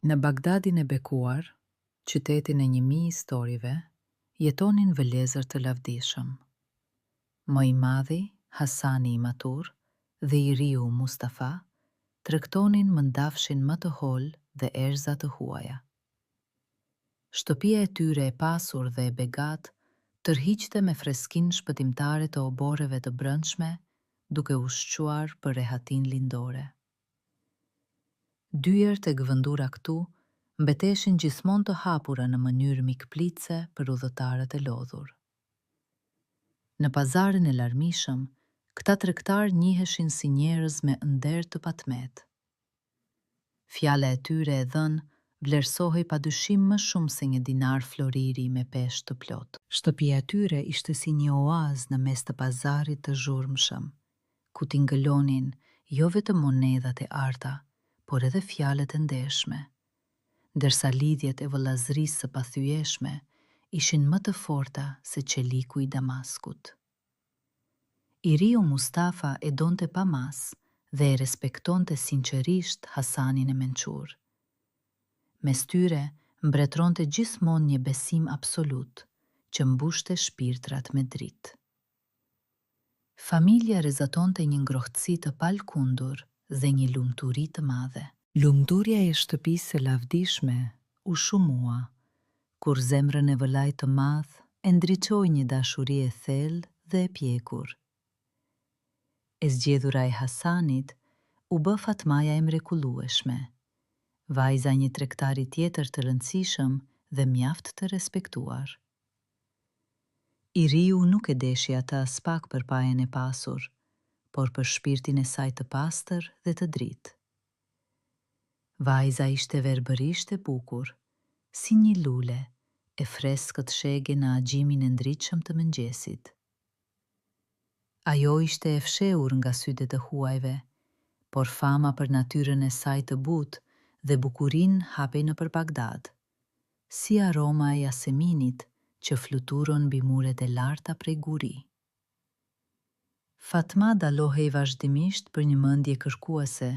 Në Bagdadin e bekuar, qytetin e 1000 historive, jetonin vëllezër të lavdishëm. Më i madhi, Hasani i matur, dhe i riu Mustafa, tregtonin më ndafshin më të holë dhe erza të huaja. Shtëpia e tyre e pasur dhe e begat tërhiqte me freskinë shpëtimtare të oboreve të brendshme, duke ushquar për rehatin lindore. Dyert e gëvëndura këtu mbeteshin gjithmonë të hapura në mënyrë mikpritse për udhëtarët e lodhur. Në pazarin e larmishëm, këta tregtar njiheshin si njerëz me nder të patmet. Fjala e tyre e dhënë vlerësohej padyshim më shumë se një dinar floriri me peshë të plot. Shtëpia e tyre ishte si një oazë në mes të pazarit të zhurmshëm, ku tingëlonin jo vetëm monedhat e arta, por edhe fjalët e ndeshme, ndërsa lidhjet e vëllazërisë së pathyeshme ishin më të forta se qeliku i Damaskut. I riu Mustafa e donte pa mas dhe e respektonte sinqerisht Hasanin e mençur. Mes tyre mbretëronte gjithmonë një besim absolut që mbushte shpirtrat me dritë. Familja rrezatonte një ngrohtësi të palkundur dhe një lumturi të madhe. Lumturia e shtëpisë së lavdishme u shumua, kur zemrën e vëllait të madh e ndriçoi një dashuri e thellë dhe e pjekur. E zgjedhura e Hasanit u bë Fatmaja e mrekullueshme, vajza një tregtari tjetër të rëndësishëm dhe mjaft të respektuar. I riu nuk e deshi atë as pak për pajen e pasur, por për shpirtin e saj të pastër dhe të dritë. Vajza ishte verbërisht e bukur, si një lule e freskët shege në agjimin e ndritshëm të mëngjesit. Ajo ishte e fshehur nga sytë të huajve, por fama për natyrën e saj të butë dhe bukurinë hapej nëpër Bagdad, si aroma e jaseminit që fluturon mbi muret e larta prej guri. Fatma dalohej vazhdimisht për një mendje kërkuese,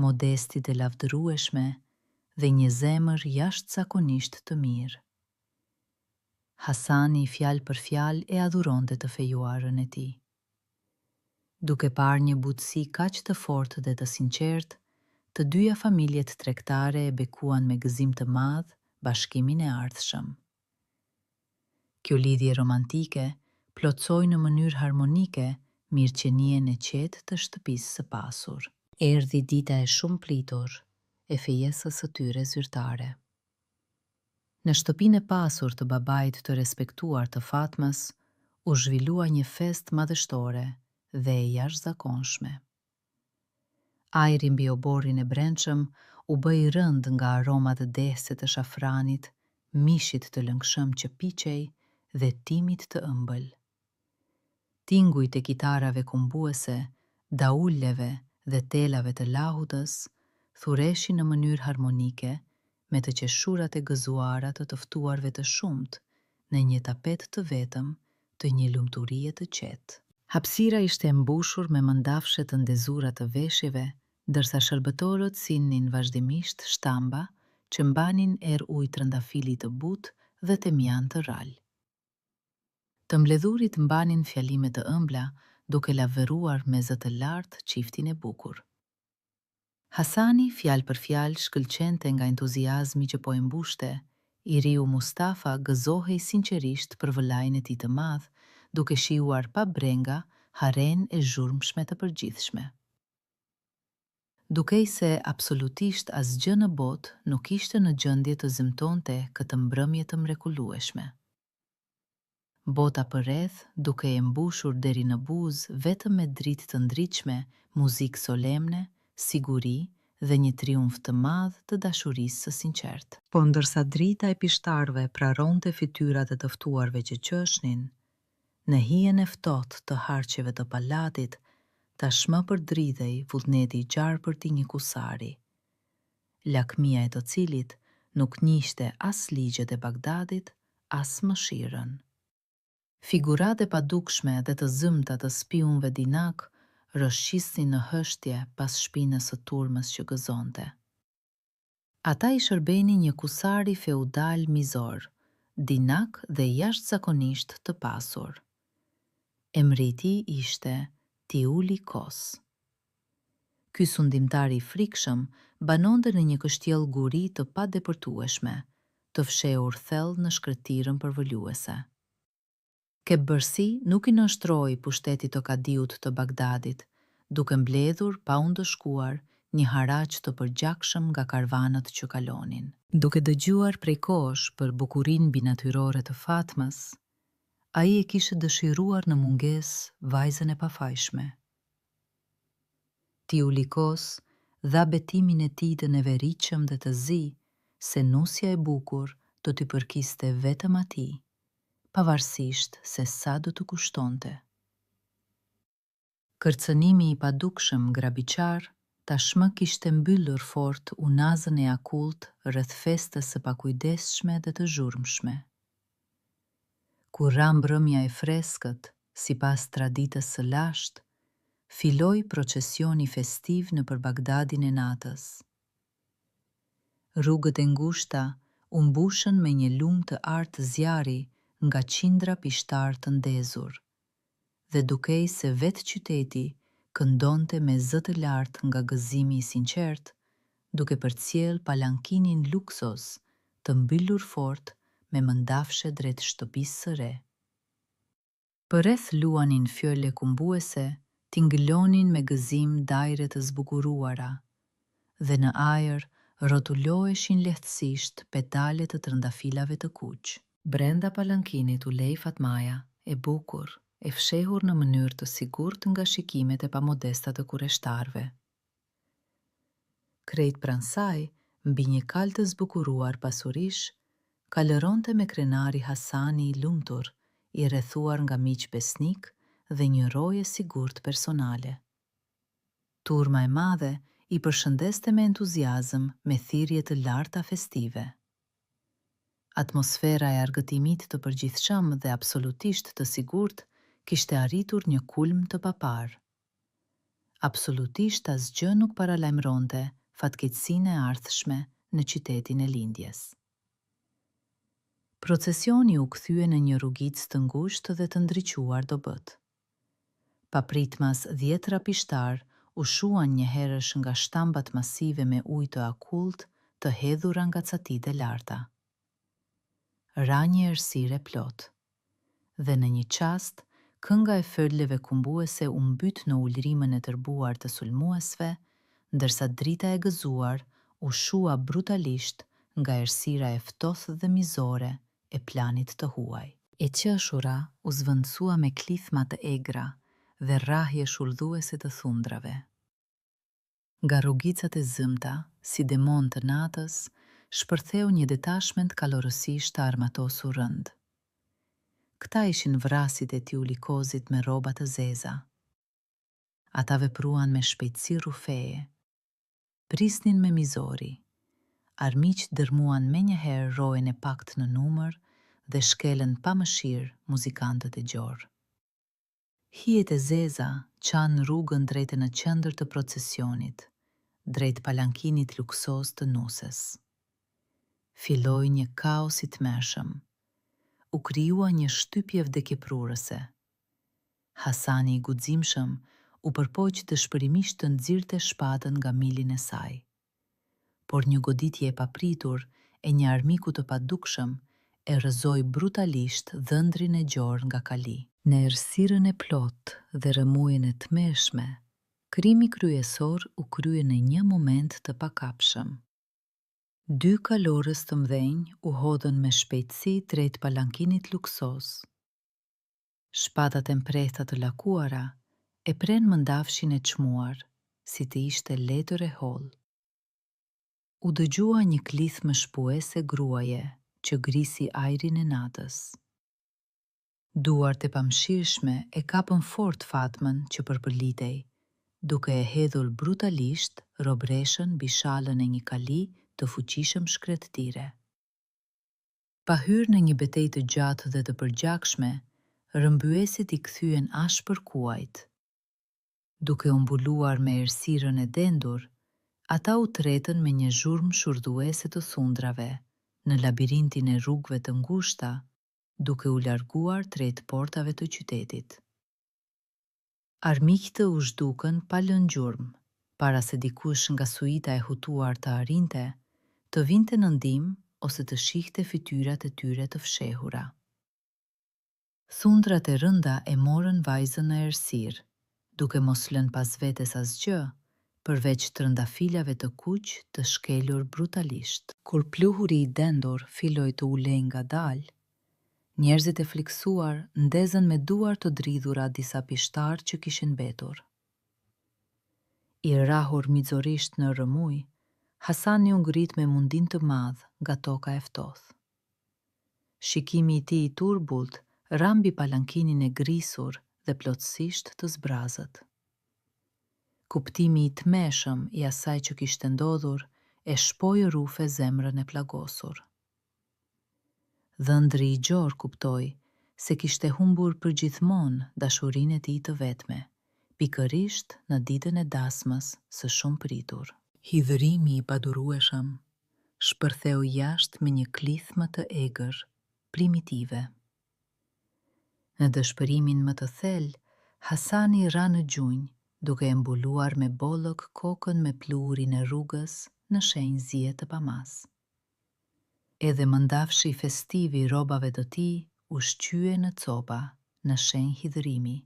modesti dhe lavdërueshme dhe një zemër jashtëzakonisht të mirë. Hasani fjalë për fjalë e adhuronte të fejuarën e tij. Duke parë një butësi kaq të fortë dhe të sinqertë, të dyja familjet tregtare e bekuan me gëzim të madh bashkimin e ardhshëm. Kjo lidhje romantike plotsoi në mënyrë harmonike mirëqenien e qetë të shtëpisë së pasur. Erdhi dita e shumë pritur e fejesës së tyre zyrtare. Në shtëpinë e pasur të babait të respektuar të Fatmës, u zhvillua një festë madhështore dhe e jashtëzakonshme. Ajri mbi oborrin e brendshëm u bë i rënd nga aromat dehse të shafranit, mishit të lëngshëm që piqej dhe timit të ëmbël. Tingujt e kitarave kumbuese, daulleve dhe telave të lahutës thureshin në mënyrë harmonike me të qeshurat e gëzuara të ftuarve të shumt në një tapet të vetëm të një lumturie të qetë. Hapësira ishte mbushur me mandafshe të ndezura të veshjeve, ndërsa shërbëtorët sinnin vazhdimisht shtamba që mbanin ujë trëndafili të butë dhe temjan të rrallë. Të mbledhurit mbanin fjalime të ëmbla, duke lavdëruar me zë të lartë çiftin e bukur. Hasani fjalë për fjalë shkëlqente nga entuziazmi që po e mbushte. I riu Mustafa gëzohej sinqerisht për vëllain e tij të madh, duke shijuar pa brenga haren e zhurmshme të përgjithshme. Dukej se absolutisht asgjë në botë nuk ishte në gjendje të zëmtonte këtë mbrëmje të mrekullueshme. Bota përreth, duke e mbushur deri në buzë vetëm me dritë të ndritshme, muzikë solemne, siguri dhe një triumf të madh të dashurisë së sinqertë. Po ndërsa drita e pishtarëve praronte fytyrat e të ftuarve që qeshnin, në hijen e ftohtë të harqeve të palatit, tashmë përdridhej vullneti i gjarpërt i një kusari, lakmia e të cilit nuk njihte as ligjet e Bagdadit, as mëshirën. Figurat e padukshme dhe të zymta të spionëve dinak rrëshqisnin në hështje pas shpinës së turmës që gëzonte. Ata i shërbeni një kusari feudal mizor, dinak dhe jashtëzakonisht të pasur. Emri i tij ishte Tiuli Kos. Ky sundimtar i frikshëm banonte në një kështjell guri të padepërtueshme, të fshehur thellë në shkretirën përvoluese. Kepbërsi nuk i nënshtroi pushtetit të Kadiut të Bagdadit, duke mbledhur pa u ndëshkuar një haraq të përgjakshëm nga karvanët që kalonin. Duke dëgjuar prej kohësh për bukurinë binatyrore të Fatmës, ai e kishte dëshiruar në mungesë vajzën e pafajshme. Tiuli Kos dha betimin e tij të neveritshëm dhe të zi se nusja e bukur do t'i përkiste vetëm atij, pavarësisht se sa do të kushtonte. Kërcënimi i padukshëm grabiqar tashmë kishte mbyllur fort unazën e akullt rreth festës së pakujdesshme dhe të zhurmshme. Kur ra mbrëmja e freskët, sipas traditës së lashtë, filloi procesioni festiv nëpër Bagdadin e natës. Rrugët e ngushta u mbushën me një lumë të artë zjarri nga qindra pishtar të ndezur, dhe dukej se vetë qyteti këndonte me zë të lartë nga gëzimi i sinqert, duke përcjell palankinin luksos të mbyllur fort me mëndafshe drejt shtëpisë së re. Përreth luanin fjolle kumbuese, tingëlonin me gëzim dajre të zbukuruara, dhe në ajër rrotuloheshin lehtësisht petale të trëndafilave të kuq. Brenda palankinit u lej Fatmaja, e bukur, e fshehur në mënyrë të sigurt nga shikimet e pamodesta të kurreshtarëve. Krejt pranë saj, mbi një kal të zbukuruar pasurish, kalëronte me krenari Hasani i lumtur, i rrethuar nga miq besnik dhe një roje sigurt personale. Turma e madhe i përshëndeste me entuziazëm me thirrje të larta festive. Atmosfera e argëtimit të përgjithshëm dhe absolutisht të sigurt kishte arritur një kulm të papar. Absolutisht asgjë nuk paralajmëronte fatkeqësinë e ardhshme në qytetin e lindjes. Procesioni u kthye në një rrugicë të ngushtë dhe të ndriquar dobët. Papritmas 10 pishtar u shuan një herësh nga shtambat masive me ujë të akullt të hedhura nga catit e larta. Ra një errësire plot, dhe në një qast, kënga e fölleve kumbuese u mbyt në ulërimën e tërbuar të sulmuesve, ndërsa drita e gëzuar u shua brutalisht nga errësira e ftohtë dhe mizore e planit të huaj. E qeshura u zvendësua me klithma të egra dhe rrahje shullduese të thundrave. Nga rrugicat e zëmta, si demon të natës, shpërtheu një detashment kalorësisht të armatosur rënd. Këta ishin vrasit e Tiuli Kosit me rroba të zeza. Ata vepruan me shpejtësi rrufeje, prisnin me mizori, armiq dërmuan menjëherë rojen e pakt në numër dhe shkelën pa mëshirë muzikantët e gjorë. Hijet e zeza qanë rrugën drejt në qendër të procesionit, drejt palankinit luksos të nusës. Filloi një kaos i tmerrshëm. U krijua një shtypje vdekjeprurëse. Hasani i guximshëm u përpoq dëshpërimisht të nxirrte shpatën nga milin e saj. Por një goditje e papritur e një armiku të padukshëm e rrëzoi brutalisht dhëndrin e gjorë nga kali. Në errësirën e plot dhe rrëmujen e tmerrshme, krimi kryesor u krye në një moment të pakapshëm. 2 kalorës të mdhenj u hodhën me shpejtësi drejt palankinit luksos. Shpatat e mprehta të lakuara e pren mëndafshin e çmuar, si të ishte letër e hollë. U dëgjua një klithmë shpuese gruaje që grisi ajrin e natës. Duart e pamshirshme e kapën fort Fatmën që përpërlitej, duke e hedhur brutalisht robreshën mbi shallën e një kali të fuqishëm shkretëtire. Pa hyrë në një betejë të gjatë dhe të përgjakshme, rrëmbyesit i kthyen ashpër kuajt. Duke u mbuluar me errësirën e dendur, Ata u tretën me një zhurmë shurdhuese të thundrave, në labirintin e rrugëve të ngushta, duke u larguar drejt portave të qytetit. Armiqtë u zhdukën pa lënë gjurmë, para se dikush nga suita e hutuar të arrinte, të vinte në ndihmë ose të shihte fytyrat e tyre të fshehura. Thundrat e rënda e morën vajzën në errësirë, duke mos lënë pas vetes asgjë, përveç trëndafilave të kuq të shkelur brutalisht. Kur pluhuri i dendur filloi të ulej ngadalë, njerëzit e frikësuar ndezën me duar të dridhura disa pishtar që kishin mbetur. I rrahur mizorisht në rrëmuj, Hasani u ngrit me mundin të madh nga toka e ftohtë. Shikimi i tij i turbullt ra mbi palankinin e grisur dhe plotësisht të zbrazët. Kuptimi i tmeshëm i asaj që kishte ndodhur e shpoi rufe zemrën e plagosur. Dhëndri i gjor kuptoi se kishte humbur përgjithmonë dashurinë e tij të vetme, pikërisht në ditën e dasmës së shumë pritur. Hidhërimi i padurueshëm shpërtheu jashtë me një klithmë të egër, primitive. Në dëshpërimin më të thellë, Hasani ra në gjunjë, duke e mbuluar me bollëk kokën me pluhurin e rrugës në shenjë zije të pamas. Edhe mëndafshi festiv i rrobave të tij u shqye në copa në shenjë hidhërimi,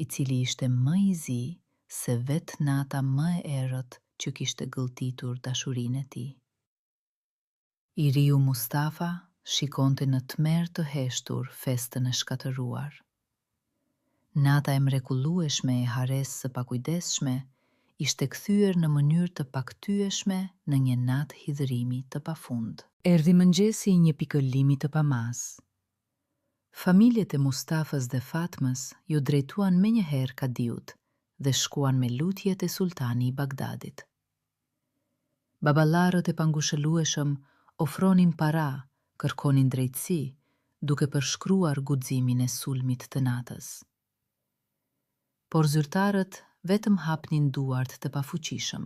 i cili ishte më i zi se vetë nata më e errët që kishte gëlltitur dashurinë e tij. I riu Mustafa shikonte në tmerr të heshtur festën e shkatëruar. Nata e mrekullueshme e haresë së pakujdesshme ishte kthyer në mënyrë të paktyeshme në një natë hidhërimi të pafund. Erdhi mëngjesi i një pikëllimi të pamas. Familjet e Mustafës dhe Fatmës ju drejtuan menjëherë Kadiut dhe shkuan me lutjet e sultani i Bagdadit. Baballarët e pangushëllueshëm ofronin para, kërkonin drejtësi, duke përshkruar guximin e sulmit të natës. Por zyrtarët vetëm hapnin duart të pafuqishëm.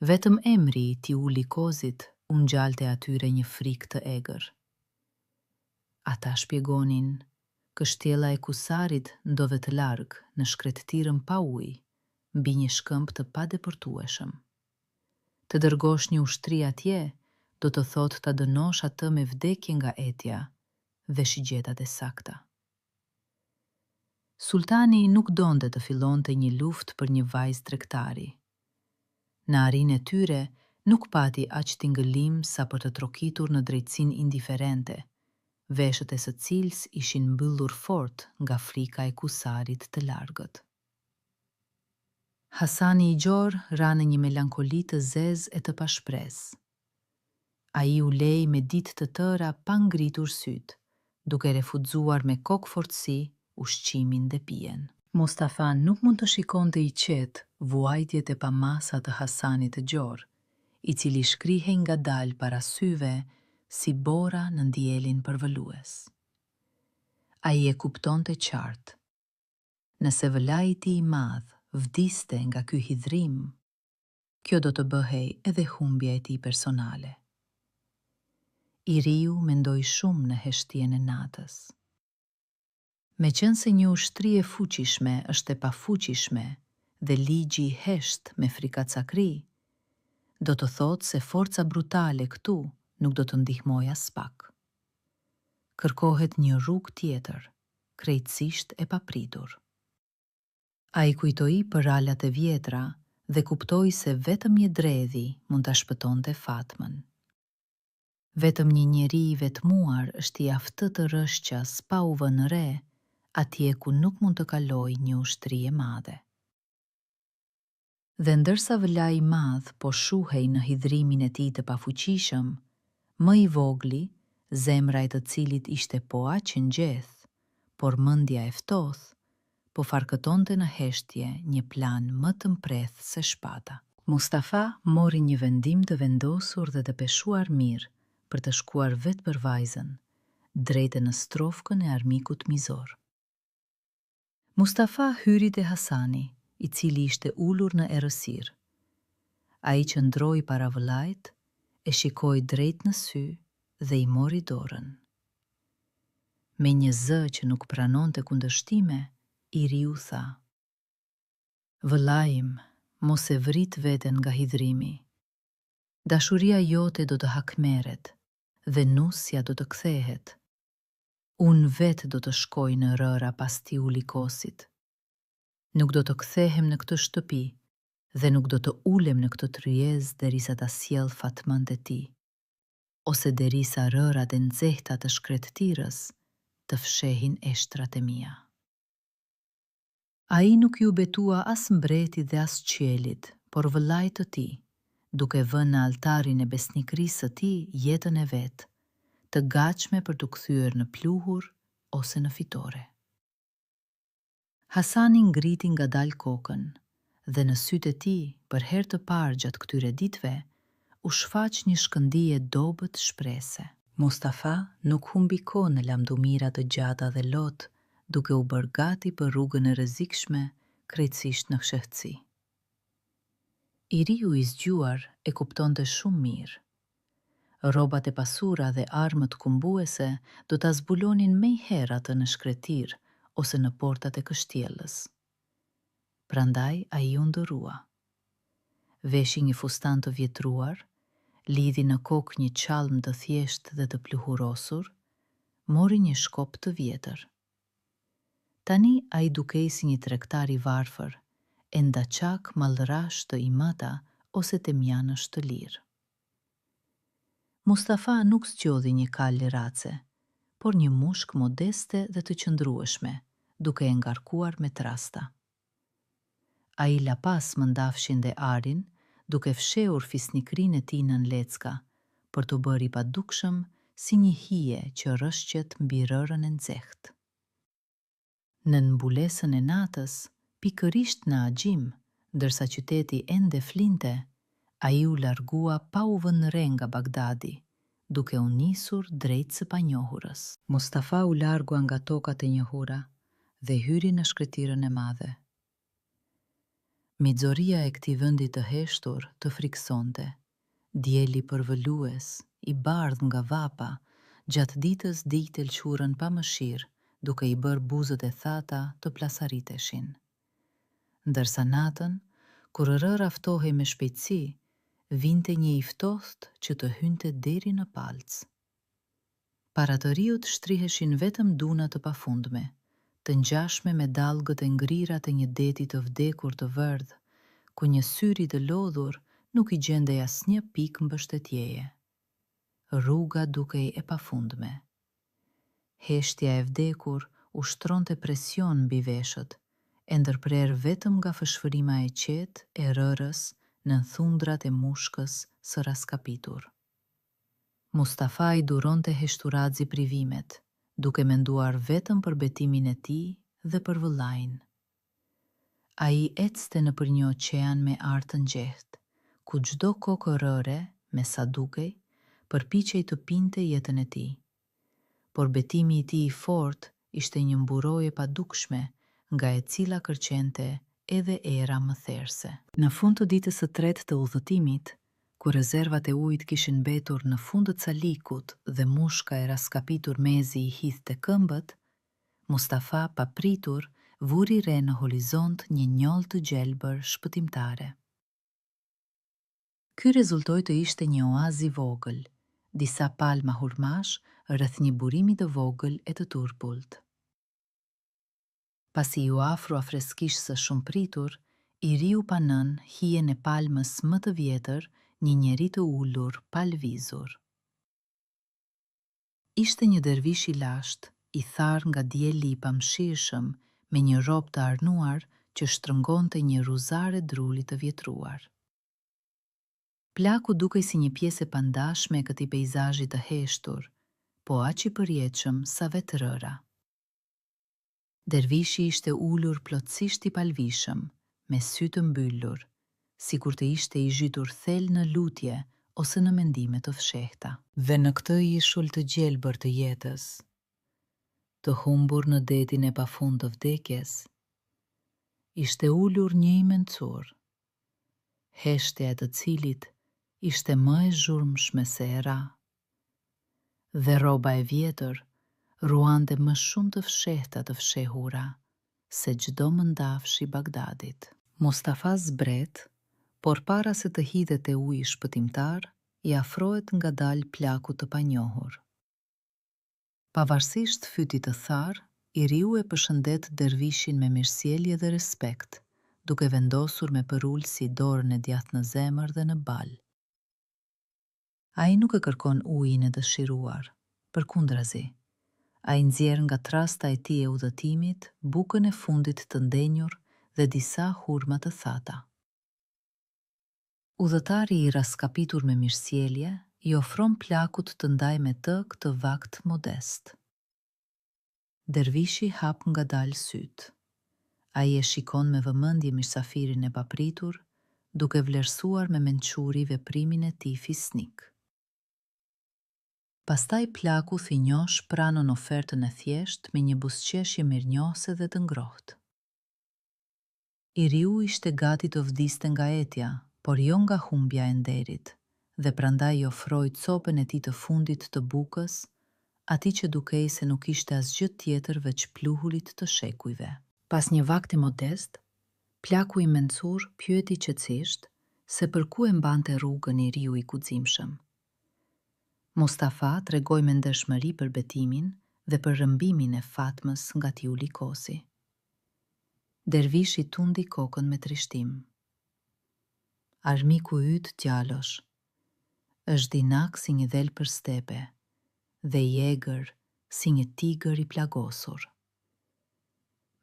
Vetëm emri i tij uli kozit u ngjalte atyre një frikë të egër. Ata shpjegonin, kështjella e Kusarit ndodhet larg në shkretëtirën pa ujë, mbi një shkëmb të padepërtueshëm. Të dërgosh një ushtri atje, do të thotë ta dënosh atë me vdekje nga etja dhe shigjetat e sakta. Sultani nuk donte të fillonte një luftë për një vajzë tregtari. Në arinë e tyre nuk pati aq tingëllim sa për të trokitur në drejtsinë indiferente, veshët e së cilës ishin mbyllur fort nga frika e Kusarit të largët. Hasani i gjor ra në një melankoli të zezë e të pashpresë. Ai u lej me ditë të tëra pa ngritur syt, duke refuzuar me kokë fortësi ushqimin dhe pijen. Mustafa nuk mund të shikonte i qetë vuajtjet e pamasa të Hasanit të gjor, i cili shkrihej ngadalë para syve si bora në dielin përvëlues. Ai e kuptonte qartë. Nëse vëllai i tij i madh vdiste nga ky hidhrim, kjo do të bëhej edhe humbja e tij personale. I riu mendoi shumë në heshtjen e natës. Meqense një ushtri e fuqishme është e pafuqishme dhe ligji i hesht me frikacakri, do të thotë se forca brutale këtu nuk do të ndihmojë as pak. Kërkohet një rrugë tjetër, krejtësisht e papritur. Ai kujtoi për ralat e vjetra dhe kuptoi se vetëm një dredhi mund ta shpëtonte Fatmën. Vetëm një njeri i vetmuar është i aftë të rrëshqas pa u vënë re, atje ku nuk mund të kalojë një ushtri e madhe. Dhe ndërsa vëllai i madh po shuhej në hidhrimin e tij të pafuqishëm, më i vogli, zemra e të cilit ishte po aq ngjeth, por mendja e ftohtë, po farkëtonte në heshtje një plan më të mprethë se shpata. Mustafa mori një vendim të vendosur dhe të peshuar mirë për të shkuar vetë për vajzën, drejtë në strofkën e armikut mizor. Mustafa hyri te Hasani, i cili ishte ulur në errësirë. Ai qëndroi para vëllait, e shikoi drejt në sy dhe i mori dorën. Me një zë që nuk pranonte kundërshtime, i riu tha: "Vëllai im, mos e vrit veten nga hidhrimi. Dashuria jote do të hakmeret dhe nusja do të kthehet. Unë vetë do të shkoj në rëra pas ti u likosit. Nuk do të kthehem në këtë shtëpi dhe nuk do të ulem në këtë tryez derisa ta sjell Fatmën te ti, ose derisa rërat e nxehta të shkretëtirës të fshehin eshtrat e mia." Ai nuk ju betua as mbretit dhe as qielit, por vëllait të tij, duke vënë në altarin e besnikërisë së tij jetën e vet, të gatshme për të kthyer në pluhur ose në fitore. Hasani ngriti ngadalë kokën dhe në sytë e tij, për herë të parë gjatë këtyre ditëve, u shfaq një shkëndije dobët shprese. Mustafa nuk humbi kohë në lamdumira të gjata dhe lot, duke u bërë gati për rrugën e rrezikshme, krejtësisht në fshehtësi. I riu i zgjuar e kuptonte shumë mirë. Rrobat e pasura dhe armët kumbuese do ta zbulonin më herë atë në shkretir ose në portat e kështjellës. Prandaj ai u ndërrua. Veshi një fustan të vjetruar, lidhi në kokë një qalm të thjeshtë dhe të pluhurosur, mori një shkop të vjetër. Tani ai dukej si një tregtar i varfër, e ndaçak mallrash të imata ose temjanësh të lirë. Mustafa nuk zgjodhi një kalë race, por një mushkë modeste dhe të qëndrueshme, duke e ngarkuar me trasta. Ai la pas mëndafshin dhe arin, duke fshehur fisnikrinë e tij nën lecka, për të bërë i padukshëm si një hije që rrëshqet mbi rërën e nxehtë. Në mbulesën e natës, pikërisht në agjim, ndërsa qyteti ende flinte, ai u largua pa u vënë re nga Bagdadi, duke u nisur drejt së panjohurës. Mustafa u largua nga tokat e njohura dhe hyri në shkretirën e madhe. Mixoria e këtij vendi të heshtur të friksonte. Dieli përvëlues, i bardh nga vapa, gjatë ditës dilte lqurën pa mëshirë, duke i bërë buzët e thata të plasariteshin. Ndërsa natën, kur rëra ftohej me shpejtësi, vinte një i ftohtë që të hynte deri në palc. Para të riut shtriheshin vetëm duna të pafundme, të ngjashme me dallgët e ngrirat e një deti të vdekur të verdh, ku një syri të lodhur nuk i gjendej asnjë pikë mbështetjeje. Rruga dukej e pafundme. Heshtja e vdekur ushtronte presion mbi veshët, e ndërprer vetëm nga fshfërima e qetë e rërës në thundrat e mushkës së raskapitur. Mustafa i duronte Heshturazi privimet, duke menduar vetëm për betimin e tij dhe për vëllain. Ai ecste nëpër një oqean me artë të ngjehtë, ku çdo kokë rëre, me sa dukej, përpiqej të pinte jetën e tij. Por betimi i tij i fortë ishte një mburoje padukshme, nga e cila kërcente edhe era më therse. Në fund të ditës së tretë të udhëtimit, kur rezervat e ujit kishin mbetur në fund të calikut dhe mushka e raskapitur mezi i hidhte këmbët, Mustafa, papritur, vuri re në horizont një njollë të gjelbër shpëtimtare. Ky rezultoi të ishte një oazë i vogël, disa palma hurmash rreth një burimi të vogël e të turpult. Pasi u afrua freskishtë së shumë pritur, i riu pa nën hijen e palmës më të vjetër, një njeri të ulur, pa lvizur. Ishte një dervish i lashtë, i tharë nga dielli i pamshirshëm, me një robë të arnuar që shtrëngonte një ruzare druli të vjetruar. Plaku dukej si një pjesë e pandashme e këtij peizazhi të heshtur, po aq i përjetshëm sa vetë rëra. Dervishi ishte ulur plotësisht i palvishëm, me sy të mbyllur, sikur të ishte i zhytur thellë në lutje ose në mendime të fshehta. Dhe në këtë ishull të gjelbër të jetës, të humbur në detin e pafund të vdekjes, ishte ulur një i mencur, heshtja e të cilit ishte më e zhurmshme se e ra. Dhe rroba e vjetër ruante më shumë të fshehta të fshehura se çdo mëndafsh i Bagdadit. Mustafa zbret, por para se të hidhet e uji shpëtimtar, i afrohet ngadalë plakut të panjohur. Pavarësisht fytit të tharë, i riu e përshëndet dervishin me mirësjellje dhe respekt, duke vendosur me përull si dorën e djathtë në zemër dhe në bal. Ai nuk e kërkon ujin e dëshiruar, përkundrazi. Ai nxjerr nga trasta e tij e udhëtimit bukën e fundit të ndenjur dhe disa hurma të thata. Udhëtari i raskapitur me mirësjellje i ofron plakut të ndajë me të këtë vakt modest. Dervishi hap ngadalë sytë. Ai e shikon me vëmendje mirësafirin e papritur, duke vlerësuar me mençuri veprimin e tij fisnik. Pastaj plaku thinjosh pranon ofertën e thjeshtë me një buzëqeshje mirënjohëse dhe të ngrohtë. I riu ishte gati të vdiste nga etja, por jo nga humbja e nderit, dhe prandaj i ofroi copën e tij të fundit të bukës, atij që dukej se nuk ishte asgjë tjetër veç pluhurit të shekujve. Pas një vakti modest, plaku i mencur pyeti qetësisht se për ku e mbante rrugën i riu i guximshëm. Mustafa tregoi me ndershmëri për betimin dhe për rrëmbimin e Fatmës nga Tiuli Kosi. Dervishi tundi kokën me trishtim. Armiku yt djalosh është dinak si një dhelë për stepe dhe i egër si një tigër i plagosur.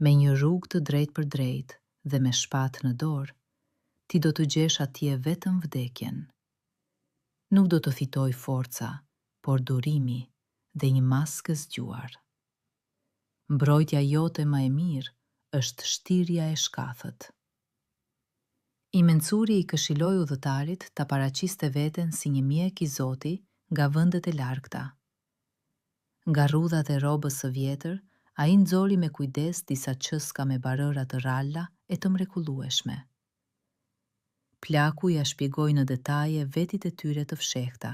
Me një rrugë të drejtë për drejtë dhe me shpatë në dorë, ti do të gjesh atje vetëm vdekjen. Nuk do të fitoj forca, por durimi dhe një maskë zgjuar. Mbrojtja jote më e mirë është shtirja e shkathët. I mencuri i këshilloi udhëtarit ta paraqiste veten si një mjek i Zotit nga vendet e largëta. Nga rrudhat e rrobës së vjetër, ai nxori me kujdes disa çëska me barëra të ralla e të mrekullueshme. Plaku ja shpjegoi në detaje vetit e tyre të fshehta,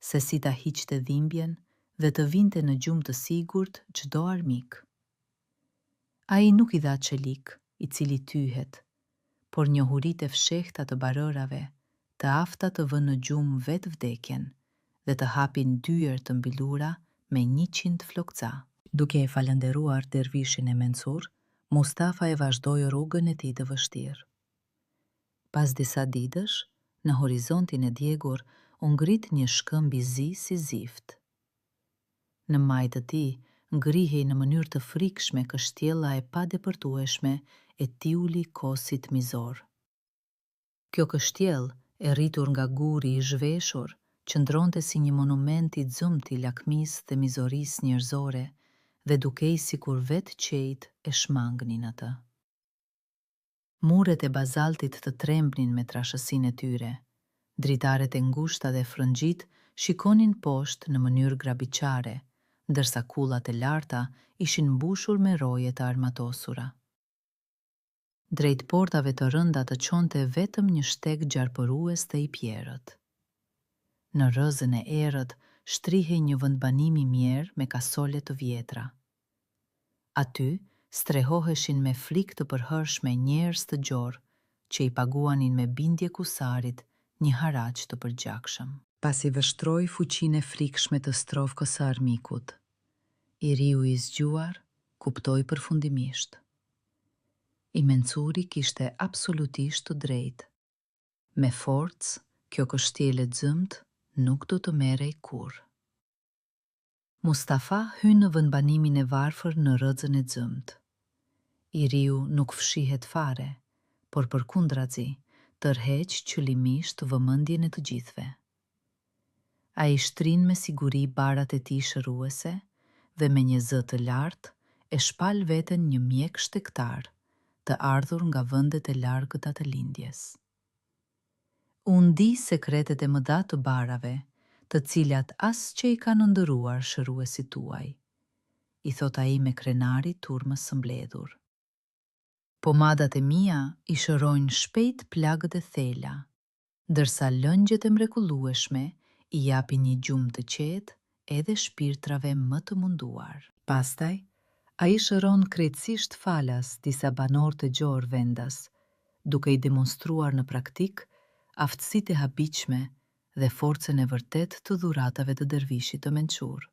se si ta hiqte dhimbjen dhe të vinte në gjumë të sigurt çdo armik. Ai nuk i dha çelik, i cili tyhet, por njohuritë e fshehta të barërave, të afta të vënë në gjumë vetë vdekjen dhe të hapin dyer të mbyllura me 100 flokca. Duke e falënderuar dervishin e mensur, Mustafa e vazhdoi rrugën e tij të vështirë. Pas disa ditësh, në horizontin e djegur, u ngrit një shkëmb i zi si zift. Në majtë të tij ngrihej në mënyrë të frikshme kështjella e padepërtueshme e Tiuli Kosit mizor. Kjo kështjellë, e rritur nga guri i zhveshur, qëndronte si një monument i xumtë i lakmisë dhe mizorisë njerëzore dhe dukej sikur vetë qejt e shmangnin atë. Muret e bazaltit të trembnin me trashësinë e tyre. Dritaret e ngushta dhe frëngjit shikonin poshtë në mënyrë grabiqare, ndërsa kullat e larta ishin mbushur me roje të armatosura. Drejt portave të rënda të çonte vetëm një shteg gjarpërues të i pjerët. Në rrëzën e errët shtrihej një vendbanimi mjerë me kasole të vjetra. Aty strehoheshin me frikë të përhershme njerëz të gjorë, që i paguanin me bindje kusarit një haraq të përgjakshëm. Pasi vështroi fuqinë e frikshme të strofkës së armikut, i riu i zgjuar kuptoi përfundimisht. I mencuri kishte absolutisht të drejtë. Me forcë, kjo kështjellë e xëmt nuk do të merrej kurrë. Mustafa hyn në vendbanimin e varfër në rrëzën e xëmt. I riu nuk fshihet fare, por përkundrazi, tërheq qëllimisht vëmendjen e të gjithëve. Ai shtrin me siguri barat e tij shëruese dhe me një zë të lartë e shpal veten një mjek shtektar, të ardhur nga vendet e largëta të lindjes. U ndi sekretet e mëdha të barave, të cilat asgjë i kanë ndëruar shëruesit tuaj, i thot ai me krenari turmës së mbledhur. Pomadat e mia I shërojnë shpejt plagët e thela, ndërsa lëngjet e mrekullueshme I japin një gjumë të qetë edhe shpirtrave më të munduar. Pastaj, ai shëron krejtësisht falas disa banor të gjorë vendas, duke I demonstruar në praktik aftësitë e habitshme dhe forcën e vërtet të dhuratave të dervishit të mençur.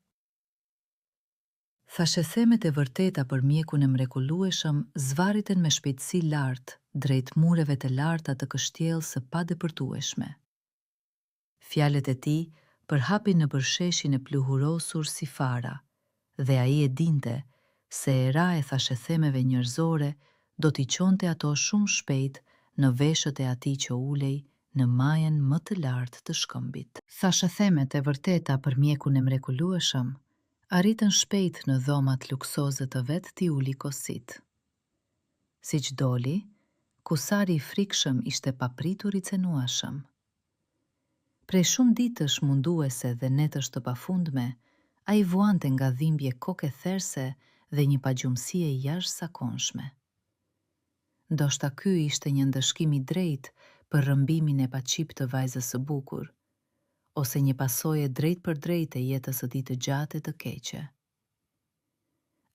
Thashethemet e vërteta për mjekun e mrekullueshëm zvariten me shpejtësi lartë drejt mureve të larta të kështjellë së padepërtueshme. Fjalët e tij përhapin në përsheshin e pluhurosur si fara, dhe ai e dinte se era e thashethemeve njerëzore do t'i çonte ato shumë shpejt në veshët e atij që ulej në majën më të lartë të shkëmbit. Thashethemet e vërteta për mjekun e mrekullueshëm arritën shpejt në dhomat luksoze të vet t'i uli kosit. Siç doli, kusari I frikshëm ishte papritur I cenueshëm. Prej shumë ditësh munduese dhe netësh të pafundme, ai vuante nga dhimbje koke therse dhe një pagjumësie jashtëzakonshme. Ndoshta ky ishte një ndëshkim I drejtë për rrëmbimin e paqip të vajzës së bukur, ose një pasojë drejt për drejt e jetës së tij të gjatë e të keqe.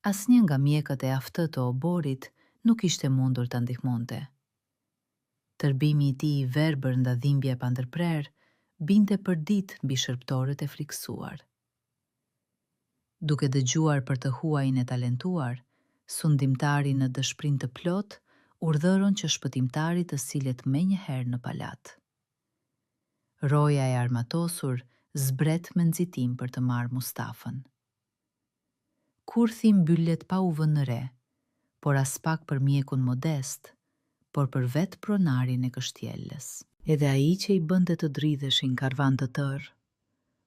Asnjë nga mjekët e aftët të oborit nuk ishte mundur ta ndihmonte. Tërbimi I tij I verbër nda dhimbja e pandërprer binte për ditë mbi shërbëtorët e friksuar. Duke dëgjuar për të huajin e talentuar, sundimtari në dëshpërinë të plot urdhëron që shpëtimtari të silet menjëherë në palat. Roja e armatosur zbret me nxitim për të marrë Mustafën. Kurthi mbyllet pa u vënë në re, por as pak për mjekun modest, por për vetë pronarin e kështjellës. Edhe ai që I bënte të dridheshin karvan të tërë,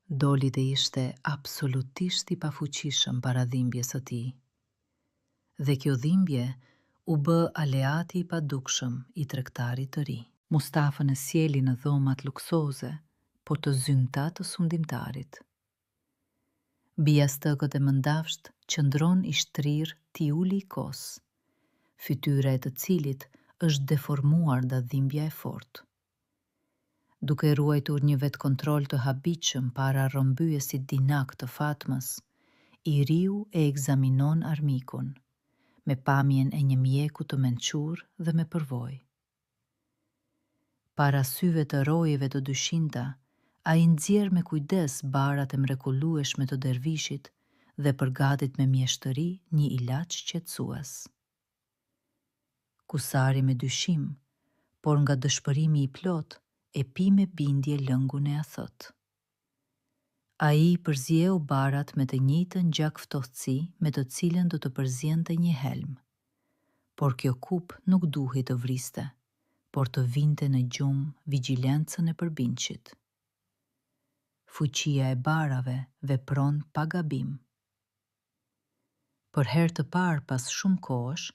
doli dhe ishte absolutisht I pafuqishëm para dhimbjes së tij. Dhe kjo dhimbje u bë aleati I padukshëm I tregtarit të ri. Mustafën e sjeli në dhomat luksoze, por të zynta të sundimtarit. Bija stëkët e mëndafsht qëndron I shtrirë t'i uli I kos, fytyra e të cilit është deformuar nga dhimbja e fortë. Duke ruajtur një vetë kontrol të habitshëm para rrëmbyesit dinak të Fatmës, I riu e egzaminon armikun, me pamjen e një mjeku të mençur dhe me përvojë. Para syve të rojeve të dyshinta, ai nxjerr me kujdes barat e mrekullueshme të dervishit dhe përgatit me mjeshtëri një ilaç qetësues. Kusari me dyshim, por nga dëshpërimi I plot, e pi me bindje lëngun e athët. Ai përzieu barat me të njëjtën gjakftofësi me të cilën do të përziente një helm, por kjo kup nuk duhej të vriste, por të vinte në gjumë vigjilencën e përbindshit. Fuqia e barave vepron pa gabim. Për herë të parë pas shumë kohësh,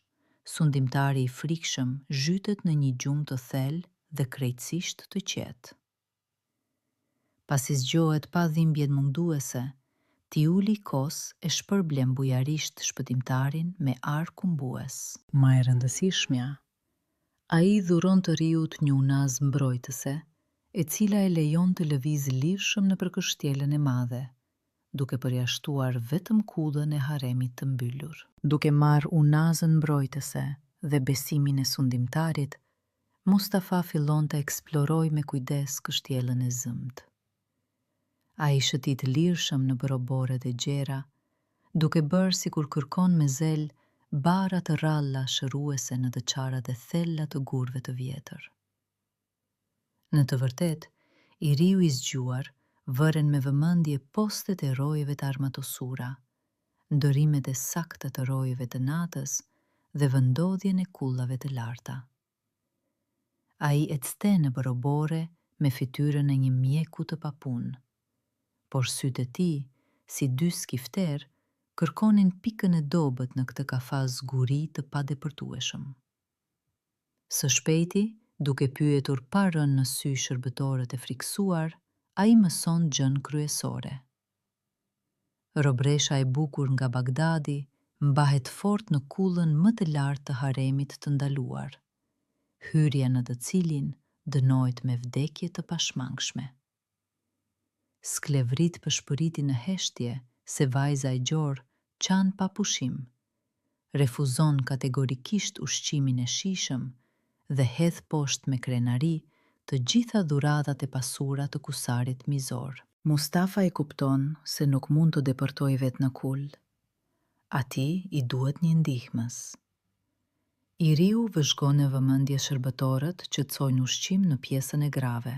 sundimtari I frikshëm zhytet në një gjumë të thellë dhe krejtësisht të qetë. Pasi zgjohet pa dhimbjet munduese, t'i uli kos e shpërblem bujarisht shpëtimtarin me ark humbues. Ma e rëndësishmja, ai dhuron të riut një unazë mbrojtëse, e cila e lejon të lëvizë lirshëm nëpër kështjellën e madhe, duke përjashtuar vetëm kudën e haremit të mbyllur. Duke marrë unazën mbrojtëse dhe besimin e sundimtarit, Mustafa fillon të eksploroj me kujdes kështjellën e zëmt. Ai shëtit lirshëm në boroboret e gjera, duke bërë sikur kërkon me zel bara të ralla shëruese në të qarat e thella të gurve të vjetër. Në të vërtet, I riu I zgjuar vëren me vëmendje postet e rojeve të armatosura, ndërimet e sakta të rojeve të natës dhe vendodhjen e kullave të larta. Ai ecte në borobore me fytyrën e një mjeku të papunë, por sytë e tij, si dy skifter, kërkonin pikën e dobët në këtë kafaz zguri të padepërtueshëm. Së shpejti, duke pyetur pa rënë në sy shërbëtorët e friksuar, ai mëson gjën kryesore. Robresha e bukur nga Bagdadi mbahet fort në kullën më të lartë të haremit të ndaluar, hyrja në të cilin dënohet me vdekje të pashmangshme. Sklevrit përshpëriti në heshtje se vajza e gjorë qanë pa pushim, refuzon kategorikisht ushqimin e shishëm dhe hedh poshtë me krenari të gjitha dhuratat e pasura të kusarit mizor. Mustafa e kupton se nuk mund të depërtoj vetë në kull. Ati i duhet një ndihmës. I riu vëzhgon në vëmendje shërbëtorët që çojnë ushqim në pjesën e grave.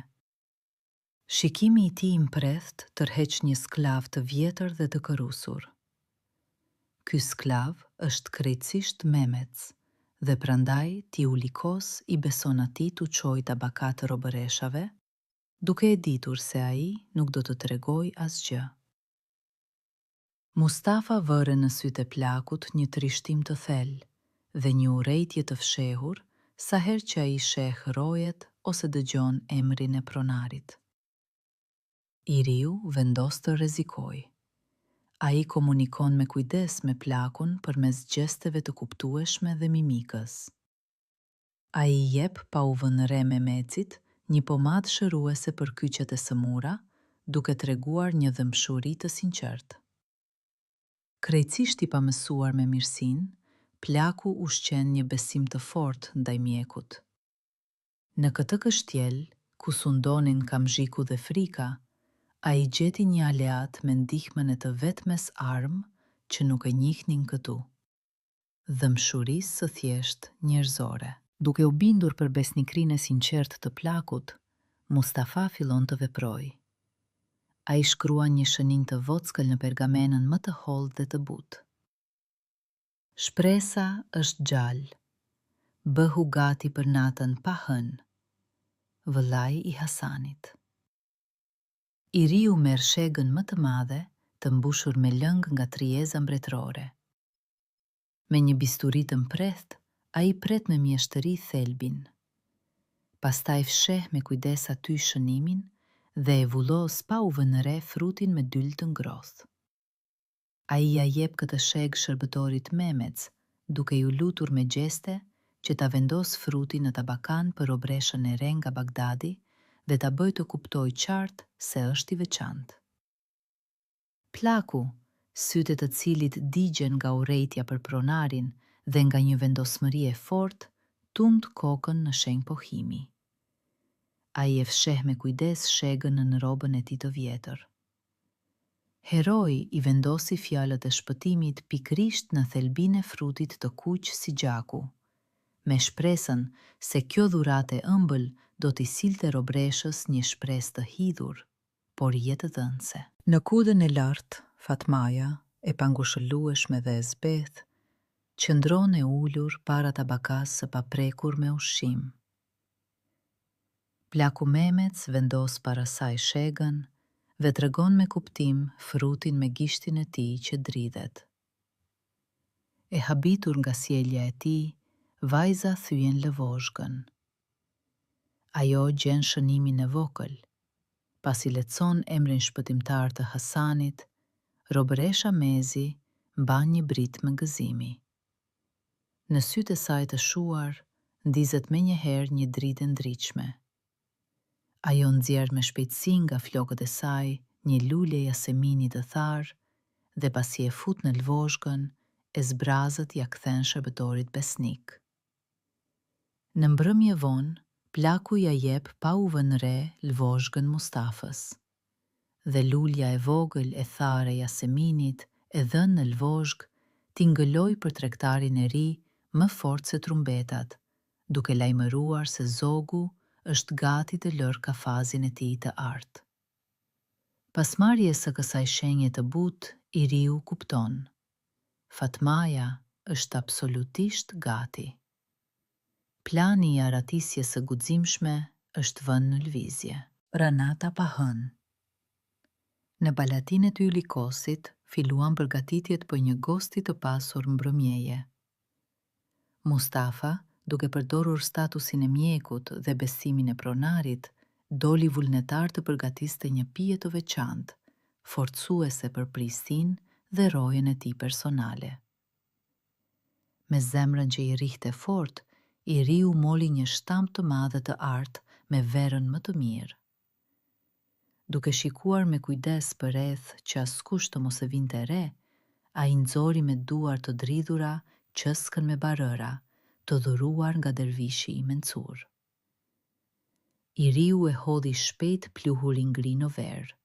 Shikimi i tij impreth tërheq një sklav të vjetër dhe të kërusur. Ky sklav është krejtësisht Memec dhe prandaj ti u likos i beson atij t'u çojë tabakat të robëreshave, duke e ditur se ai nuk do të tregoj asgjë. Mustafa vëre në sytë e plakut një trishtim të thellë dhe një urrejtje të fshehur sa herë që ai sheh rojet ose dëgjon emrin e pronarit. I riu vendos të rrezikojë. Ai komunikon me kujdes me plakun përmes gjesteve të kuptueshme dhe mimikës. Ai i jep pa u vënë re Memecit një pomadë shëruese për kyçet e sëmura, duke treguar një dëmshuri të sinqertë. Krejtësisht i pamësuar me mirësinë, plaku ushqen një besim të fortë ndaj mjekut. Në këtë kështjel, ku sundonin kamzhiku dhe frika, ai gjeti një aleat me ndihmën e të vetmes armë që nuk e njihnin këtu. Dëmshurisë së thjesht njerëzore. Duke u bindur për besnikrinë e sinqertë të plakut, Mustafa fillon të veprojë. Ai shkruan një shënim të vockël në pergamenën më të hollë dhe të butë. Shpresa është gjallë. Bëhu gati për natën pa hënë. Vëllai i Hasanit. I riu merr shegën më të madhe, të mbushur me lëng nga trijeza mbretërore. Me një bisturi të mprehtë, ai pret me mjeshtëri thelbin. Pastaj fsheh me kujdes aty shënimin dhe e vullos pa u vënë re frutin me dyll të ngrothë. Ai ja jep këtë sheg shërbëtorit Memec, duke ju lutur me gjeste që ta vendos frutin në tabakan për robreshën e re nga Bagdadi dhe ta bëj të kuptoj qartë se është i veçantë. Plaku, sytë të cilit digjen nga urrejtja për pronarin dhe nga një vendosmëri e fortë, tund kokën në shenjë pohimi. Ai e fsheh me kujdes shegën në robën e tij të vjetër. Heroi i vendosi fjalët e shpëtimit pikrisht në thelbinë e frutit të kuq si gjaku, me shpresën se kjo dhuratë e ëmbël do t'i silte robreshës një shpresë të hidhur, por jetëdhënëse. Në kudën e lartë, Fatmaja, e pangushëllueshme dhe e zbeth, qëndron e ulur para tabakas së paprekur me ushqim. Plaku Memec vendos para saj shegën dhe tregon me kuptim frutin me gishtin e tij që dridhet. E habitur nga sjellja e tij, vajza thyen lëvozhgën. Ajo gjen shënimin e vogël. Pasi lexon emrin shpëtimtar të Hasanit, robëresha Mezi mban një brit me gëzimi. Në sytë e saj të shuar, ndizet menjëherë një dritë e ndritshme. Ajo nxjerr me shpejtësi nga flokët e saj një lule jasemini të tharë dhe pasi e fut në lëvozhgën, e zbrazët ja kthen shërbëtorit besnik. Në mbrëmje vonë, plaku ja jep pa u vënë re lëvozhgën Mustafës. Dhe lulja e vogël e tharë e jaseminit e dhënë në lëvozhg t'i ngëloj për tregtarin e ri më fort se trumbetat, duke lajmëruar se zogu është gati të lërë kafazin e tij të artë. Pas marrjes së kësaj shenje të butë, i riu kupton. Fatmaja është absolutisht gati. Plani i aratisjes së guximshme është vënë në lëvizje. Ranata pa hënë. Në balatinë e Tylikosit filluan përgatitjet për një gosti të pasur mbrëmjeje. Mustafa, duke përdorur statusin e mjekut dhe besimin e pronarit, doli vullnetar të përgatiste një pije të veçantë, forcuese për pristin dhe rojen e tij personale. Me zemrën që i rihte fort, i riu moli një shtamp të madhe të artë me verën më të mirë. Duke shikuar me kujdes përreth që askush të mos e vinte re, ai nxori me duar të dridhura qëskën me barëra, të dhuruar nga dervishi i mencur. I riu e hodhi shpejt pluhurin ngri në verë.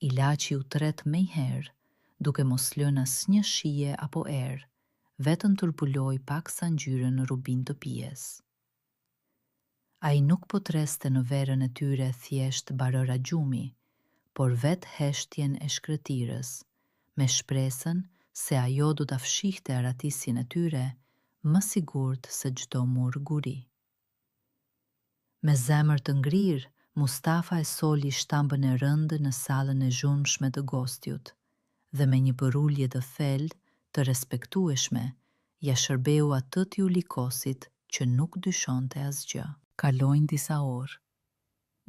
I laçi u tret mejherë, duke mos lënë asnjë shije apo erë, vetëm turbuloi paksa ngjyrën në rubin të pijes. Ai nuk po treste në verën e tyre thjesht barëra gjumi, por vetë heshtjen e shkretirës, me shpresën se ajo do ta fshihte aratisin e tyre më sigurt se çdo mur guri. Me zemër të ngrirë, Mustafa e soli shtambën e rëndë në sallën e zhurmshme të Gostiut dhe me një përullje të thellë të respektueshme, ja shërbeu atët Julikosit që nuk dyshonte asgjë. Kalojnë disa orë.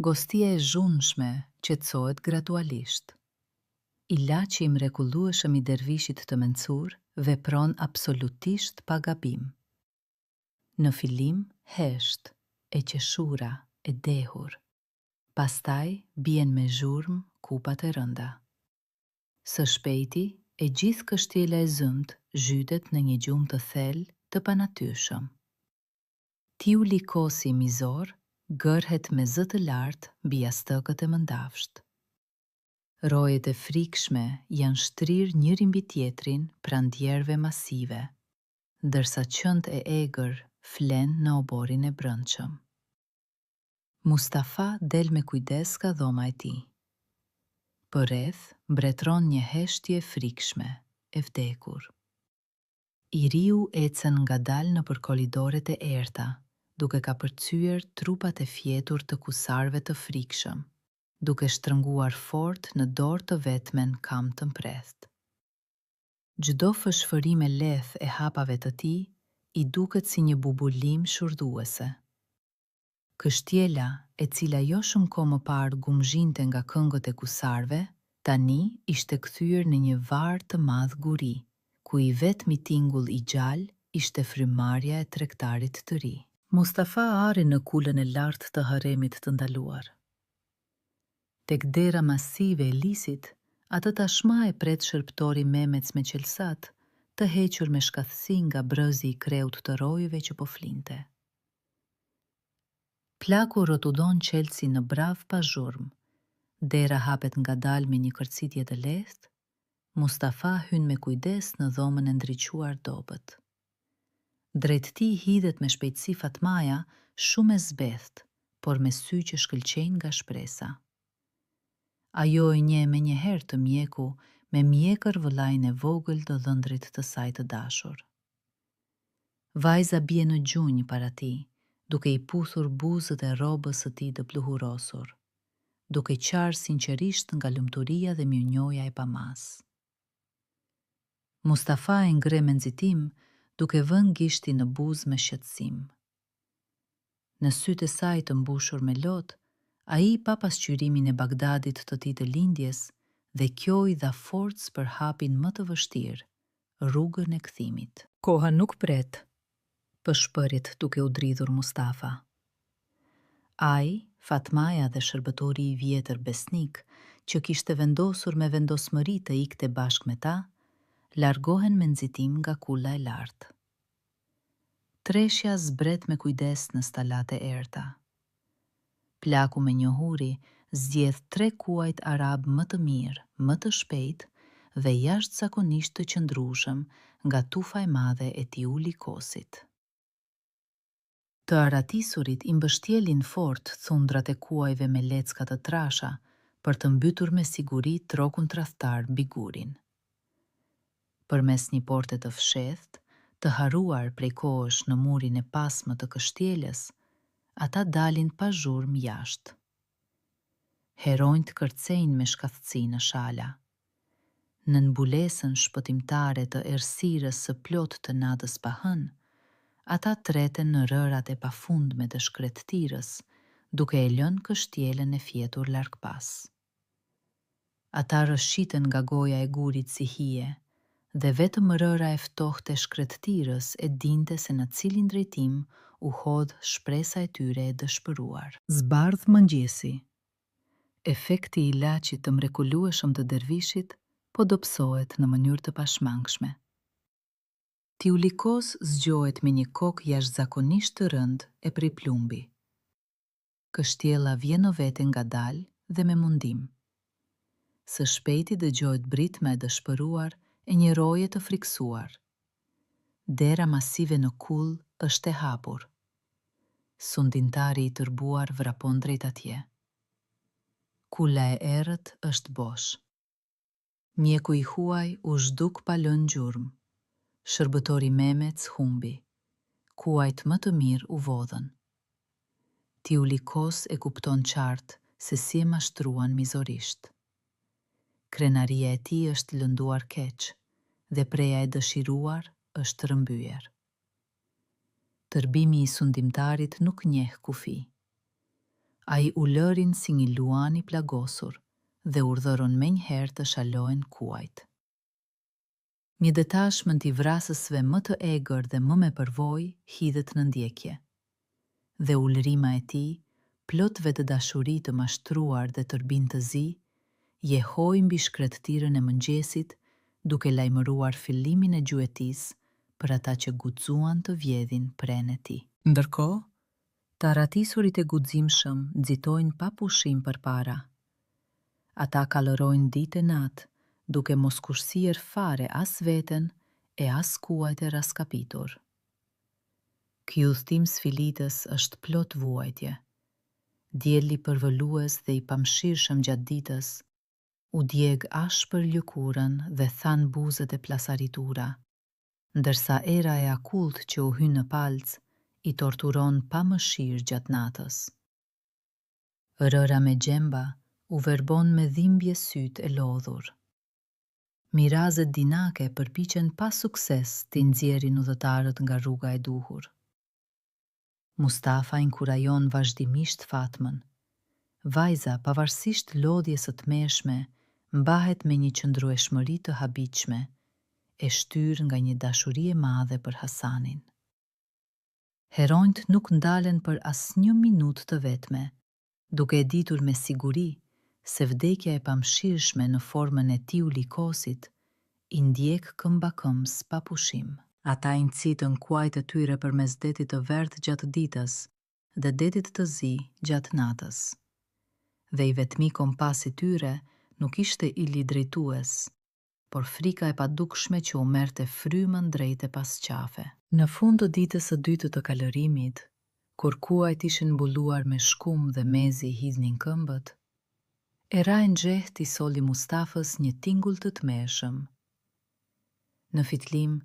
Gostia e zhurmshme qetësohet gradualisht. I laçi i mrekullueshëm i dervishit të mencur vepron absolutisht pa gabim. Në fillim hesht, e qeshura, e dehur. Pastaj bien me zhurmë kupat e rënda. Së shpejti, e gjithë kështjela e zymt zhytet në një gjumë të thellë të panatyrshëm. Tiulikosi mizor gërhet me zë të lartë mbi astëkët e mëndafsht. Rojet e frikshme janë shtrirë njëri mbi tjetrin pranë djerve masive, ndërsa qënt e egër flen në oborin e brendshëm. Mustafa del me kujdes ka dhoma e tij. Përreth mbretëron një heshtje frikshme, e vdekur. I riu ecën ngadalë nëpër korridoret e errta, duke ka përcyer trupat e fjetur të kusarve të frikshëm, duke shtrënguar fort në dorë të vetmen kam të mprethët. Çdo fshfërim e lehtë e hapave të tij i duket si një bubulim shurdhuese. Kështjela, e cila jo shumë kohë më parë gumzhinte nga këngët e kusarve, tani ishte kthyer në një varr të madh guri, ku i vetmi tingull i gjallë ishte frymarrja e tregtarit të ri. Mustafa arri në kulën e lartë të haremit të ndaluar. Tek dera masive e lisit, atë tashma e pret shërptori Memec me qelsat, të hequr me shkathësi nga brëzi i kreut të rojëve që po flinte. Plaku rrotudon qelsi në brav pa zhurmë. Dera hapet ngadalë me një kërcitje të lehtë. Mustafa hyn me kujdes në dhomën e ndriquar dobët. Drejt tij hidhet me shpejtësi Fatmaja, shumë e zbethtë, por me sy që shkëlqejnë nga shpresa. Ajo e njeh menjëherë të mjeku me mjekër vëllain e vogël të dhëndrit të saj të dashur. Vajza bie në gjunjë para tij, duke i puthur buzët e rrobës së tij të pluhurosur, duke qarë sinqerisht nga lumturia dhe mirënjohja e pamas. Mustafa e ngre me nxitim, duke vënë gishtin në buzë me shqetësim. Në sytë e saj të mbushur me lot, ai pa pasqyrimin e Bagdadit të tij të lindjes, dhe kjo i dha forcë për hapin më të vështirë, rrugën e kthimit. Koha nuk pret, pëshpërit duke u dridhur Mustafa. Ai, Fatmaja dhe shërbëtori i vjetër besnik, që kishte vendosur me vendosmëri të ikte bashkë me ta, largohen me nxitim nga kulla e lartë. Treshja zbret me kujdes në stalat e errta. Plaku me njohuri zgjedh 3 kuajt arab më të mirë, më të shpejt dhe jashtëzakonisht të qëndrueshëm nga tufa e madhe e Tiulikosit. Të aratisurit i mbështjelin fort thundrat e kuajve me lecka të trasha për të mbytur me siguri trokun tradhtar mbi gurin. Përmes një porte të fshehtë, të haruar prej kohësh në murin e pasmë të kështjelës, ata dalin pa zhurmë jashtë. Heronjt kërcejnë me shkathësi në shala. Në mbulesën shpëtimtare të errësirës së plotë të natës pa hënë, ata treten në rërat e pafundme të shkretëtirës, duke e lënë kështjelën e fjetur larg pas. Ata rrëshiten nga goja e gurit si hije, dhe vetëm rëra e ftohtë e shkretëtirës e dinte se në cilin drejtim u hodh shpresa e tyre e dëshpëruar. Zbardh mëngjesi. Efekti i ilaçit të mrekullueshëm të dervishit po dobësohet në mënyrë të pashmangshme. Tiulikos zgjohet me një kokë jashtëzakonisht të rëndë e prej plumbi. Kështjella vjen në vete ngadalë dhe me mundim. Së shpejti dëgjohet britma e dëshpëruar e një roje të friksuar. Dera masive në kull është e hapur. Sundimtari i tërbuar vrapon drejt atje. Kula e errët është bosh. Mjeku i huaj u zhduk pa lënë gjurmë. Shërbëtori Memec humbi. Kuajt më të mirë u vodhën. Tiulikos e kupton qartë se si e mashtruan mizorisht. Krenaria e tij është lënduar keq dhe preja e dëshiruar është rrëmbyer. Tërbimi i sundimtarit nuk njeh kufi. Ai u lërin si një luan i plagosur dhe urdhëron menjëherë të shalohen kuajt. Një detashment i vrasësve më të egër dhe më me përvojë hidhet në ndjekje. Dhe ulërima e tij, plot vetë dashuri të mashtruar dhe tërbim të zi, jehoi mbi shkretëtirën e mëngjesit, duke lajmëruar fillimin e gjuetisë për ata që guxuan të vjedhin prenë e tij. Ndërkohë, të arratisurit e guximshëm nxitojnë pa pushim përpara. Ata kalorojnë ditë e natë, duke mos kursyer fare as veten e as kuajt e raskapitur. Ky udhtim sfilitës është plot vuajtje. Dielli përvëlues dhe i pamshirshëm gjatë ditës u djeg ashpër lëkurën dhe than buzët e plasaritura, ndërsa era e akullt që u hyn në palc i torturon pa mëshirë gjatë natës. Rëra me gjemba u verbon me dhimbje sytë e lodhur. Mirazet dinake përpiqen pa sukses t'i nxjerrin udhëtarët nga rruga e duhur. Mustafa inkurajon vazhdimisht Fatmën. Vajza, pavarësisht lodhjes së tmeshme, mbahet me një qëndrueshmëri të habitshme, e shtyr nga një dashuri e madhe për Hasanin. Heronjt nuk ndalen për asnjë minutë të vetme, duke e ditur me siguri se vdekja e pamshirshme në formën e Tiulikosit i ndjek këmbakëmbës pa pushim. Ata i ncitën kuajt e tyre përmes detit të verdhë gjatë ditës dhe detit të zi gjatë natës. Dhe i vetmi kompas i tyre nuk ishte ili drejtues, por frika e padukshme që u merrte frymën drejt e pasqafe. Në fund të ditës së dytë të kalërimit, kur kuajt ishin mbuluar me shkum dhe mezi i hidhnin këmbët, era e nxehtë i soli Mustafës një tingull të tmeshëm. Në fitlim,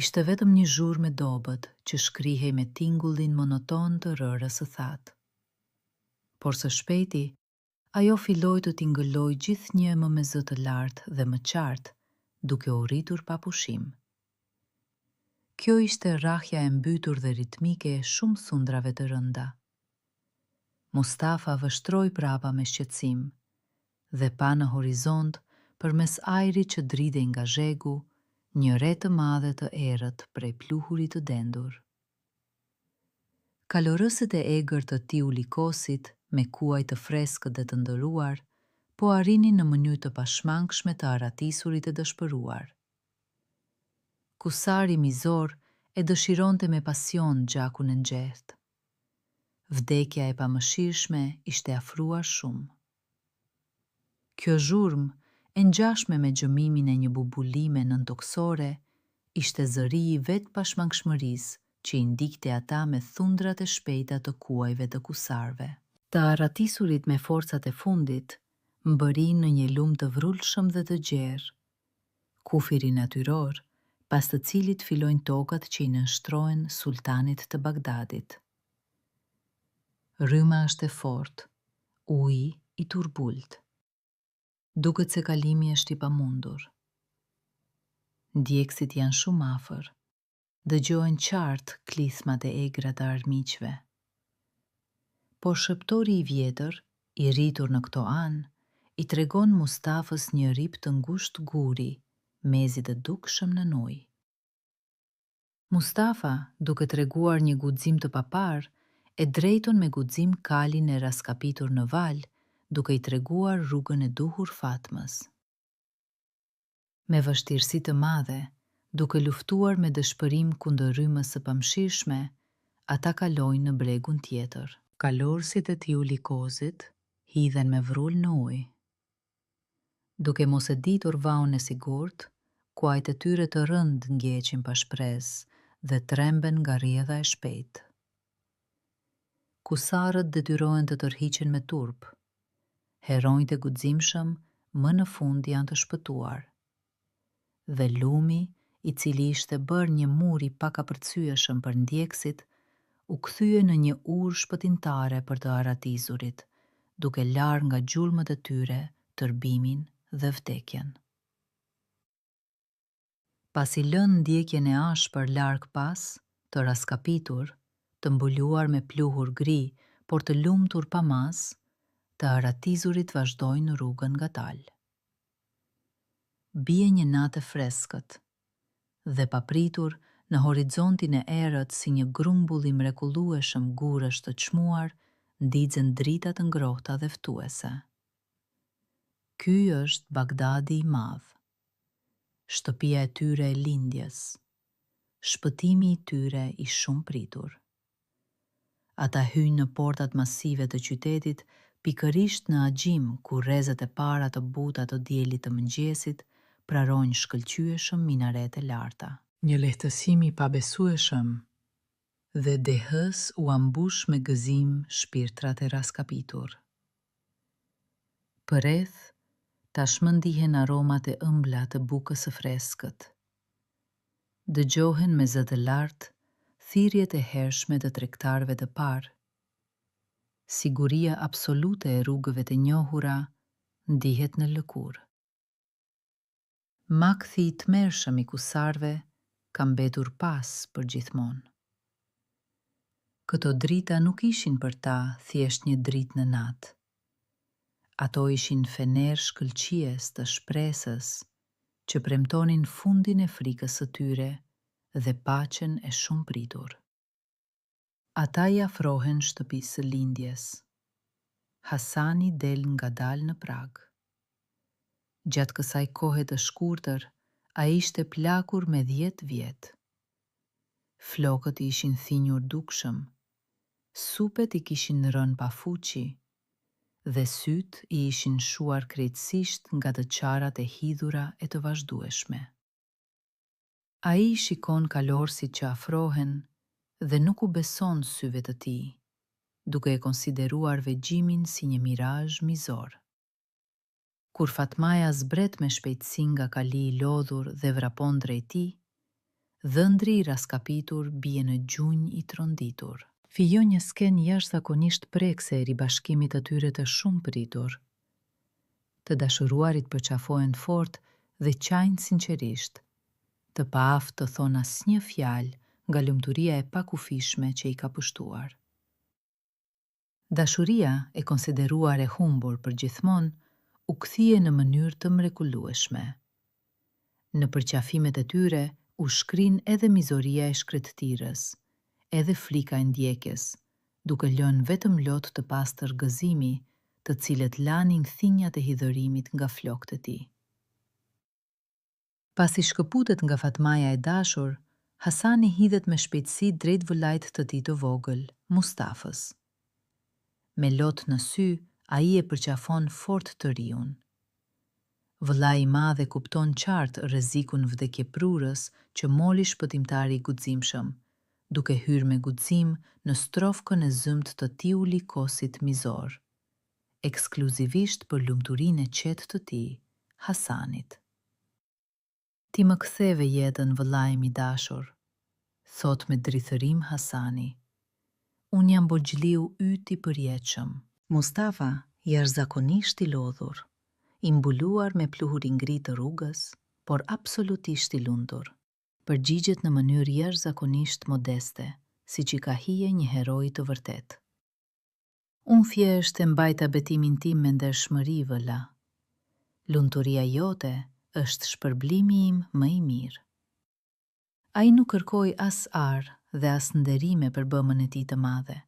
ishte vetëm një zhurmë me dobët që shkrihej me tingullin monoton të rërës së thatë. Por së shpejti, ajo filloi të tingëlloj gjithnjë më me zë të lartë dhe më qartë, duke u rritur pa pushim. Kjo ishte rrahja e mbytur dhe ritmike e shumë thundrave të rënda. Mustafa vështroi prapa me shqetësim dhe pa në horizont, përmes ajrit që dridhej nga zhegu, një re të madhe të errët prej pluhurit të dendur. Kalorësit e egër të Tiulikosit, me kuaj të freskët dhe të ndëruar, po arrinin në mënyrë të pashmangshme të arratisurit e dëshpëruar. Kusari mizor e dëshironte me pasion gjakun e nxehtë. Vdekja e pamëshirshme ishte afruar shumë. Kjo zhurmë, e ngjashme me gjëmimin e një bubulime nëntoksore, ishte zëri i vetë pashmangshmërisë që i ndikte ata me thundrat e shpejta të kuajve të kusarve. Të arratisurit me forcat e fundit, mbërin në një lumë të vrullshëm dhe të gjerë, kufiri natyror, pas të cilit fillojnë tokat që i nënshtrohen sultanit të Bagdadit. Rryma është e fortë, uji i turbult. Duket se kalimi është i pamundur. Ndjekësit janë shumë afër. Dëgjohen qartë klithmat e egra të armiqve. Por shëptori i vjetër, i rritur në këto anë, i tregon Mustafës një rip të ngushtë guri mezit të dukshëm në ujë. Mustafa, duke treguar një guxim të papar, e drejton me guxim kalin e raskapitur në val, duke i treguar rrugën e duhur Fatmës. Me vështirësi të madhe, duke luftuar me dëshpërim kundër rrymës së pamshirshme, ata kalojnë në bregun tjetër. Kalorësit e Tiulikozit hidhen me vrull në ujë. Duke mos e ditur vaun e sigurt, kuajt e tyre të rënd ngjeqin pa shpresë dhe tremben nga rrjedha e shpejtë. Kusarët detyrohen të tërhiqen me turp. Heronjtë e guximshëm më në fund janë të shpëtuar. Dhe lumi, i cili ishte bërë një mur i pakapërcyeshëm për ndjekësit, u kthye në një urë shpëtimtare për të aratizurit, duke larë nga gjulmët e tyre tërbimin dhe vdekjen. Pasi lënë ndjekjen e ashpër larg pas, të raskapitur, të mbuluar me pluhur gri, por të lumtur pa mas, të aratizurit vazhdojnë rrugën ngadalë. Bie një natë e freskët, dhe papritur, në horizontin e erët si një grumbull i mrekullueshëm gurësh të çmuar, ndixen drita të ngrohta dhe ftuese. Ky është Bagdadi i madh, shtëpia e tyre e lindjes, shpëtimi i tyre i shumë pritur. Ata hyjnë në portat masive të qytetit pikërisht në agjim ku rrezet e para të buta të dielit të mëngjesit prarojnë shkëlqyeshëm minarete larta. Një lehtësim i pabesueshëm dhe dehës u ambush me gëzim shpirtrat e raskapitur. Përreth, tashmë ndihen aromat e ëmbla të bukës së freskët. Dëgjohen me zë të lartë thirrjet e hershme të tregtarëve të parë. Siguria absolute e rrugëve të njohura ndihet në lëkurë. Makthi i tmerrshëm i kusarve ka mbetur pas për gjithmonë. Këto drita nuk ishin për ta thjesht një dritë në natë. Ato ishin fener shkëlqies të shpresës që premtonin fundin e frikës së tyre dhe paqen e shumë pritur. Ata i afrohen shtëpisë së lindjes. Hasani del ngadalë në prag. Gjatë kësaj kohe të shkurtër, ai ishte plakur me 10 vjet. Flokët i ishin thinjur dukshëm, supet i kishin rënë pa fuqi dhe syt i ishin shuar krejtësisht nga të qarat e hidhura e të vazhdueshme. Ai shikon kalorësit që afrohen dhe nuk u beson syve të tij, duke e konsideruar vegjimin si një mirazh mizor. Kur Fatmaja zbret me shpejtësi nga kali i lodhur dhe vrapon drejt tij, dhëndri i raskapitur bie në gjunjë i tronditur. Fijon një skenë jashtëzakonisht prekse e ribashkimit të tyre të shumë pritur. Të dashuruarit përqafohen fort dhe qajnë sinqerisht, të paaft të thonë asnjë fjalë nga lumturia e pakufishme që i ka pushtuar. Dashuria, e konsideruar e humbur për gjithmonë, u kthie në mënyrë të mrekullueshme. Në përqafimet e tyre u shkrin edhe mizoria e shkretëtirës, edhe frika e ndjekjes, duke lënë vetëm lot të pastër gëzimi, të cilët lanin thinjat e hidhërimit nga flokët e tij. Pasi shkëputet nga Fatmaja e dashur, Hasani hidhet me shpejtësi drejt vëllait të tij të vogël, Mustafës. Me lot në sy, ai e përqafon fort të riun. Vëllai i madh e kupton qartë rrezikun vdekjeprurës që moli shpëtimtari i guximshëm, duke hyrë me guxim në strofkën e zymt të Tiulikosit mizor, ekskluzivisht për lumturinë e qetë të tij, Hasanit. Ti më ktheve jetën, vëllai im i dashur, thot me drithërim Hasani. Unë jam borxhliu yt i përjetshëm. Mustafa, jashtëzakonisht i lodhur, i mbuluar me pluhurin ngri të rrugës, por absolutisht i lundur, përgjigjet në mënyrë jashtëzakonisht modeste, siç i ka hije një heroi të vërtet. Unë thjesht e mbajta betimin tim me ndershmëri, vëlla. Lumturia jote është shpërblimi im më i mirë. Ai nuk kërkoi as arë dhe as nderime për bëmën e tij të madhe,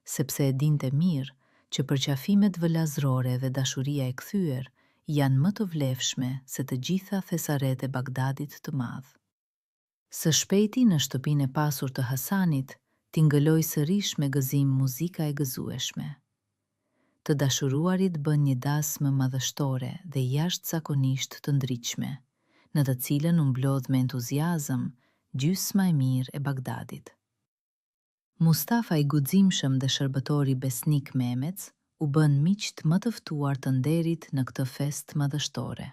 sepse e dinte mirë që përqafimet vëllazërore dhe dashuria e kthyer janë më të vlefshme se të gjitha thesaret e Bagdadit të madh. Së shpejti në shtëpinë e pasur të Hasanit, tingëlloi sërish me gëzim muzika e gëzueshme. Të dashuruarit bën një dasmë madhështore dhe jashtëzakonisht të ndritshme, në të cilën u mblodh me entuziazëm gjysma e mirë e Bagdadit. Mustafa i guximshëm dhe shërbëtori besnik Mehmet u bën miq më të ftuar të nderit në këtë festë madhështore.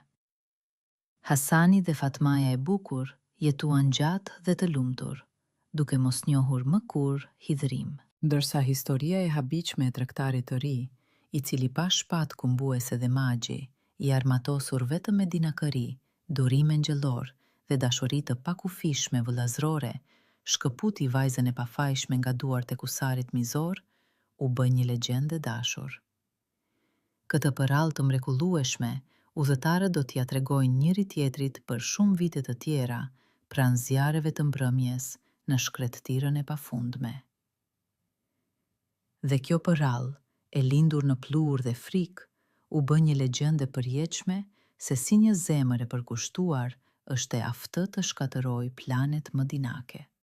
Hasani dhe Fatmaja e bukur jetuan gjatë dhe të lumtur, duke mos njohur më kur hidhrim. Ndërsa historia e habitshme e tregtarit të ri, i cili pa shpatë kumbuese dhe magji, i armatosur vetëm me dinakëri, durime ngjëllor dhe dashuri të pakufishme vëllazërore, shkëputi vajzën e pafajshme nga duart e kusarit mizor, u bë një legjendë e dashur. Këtë përrallë të mrekullueshme, udhëtarët do t'ia tregojnë njëri tjetrit për shumë vite të tjera, pranë zjarreve të mbrëmjes në shkretëtirën e pafundme. Dhe kjo përrallë, e lindur në pluhur dhe frikë, u bë një legjendë e përjetshme se si një zemër e përkushtuar është e aftë të shkatërrojë planet më dinake.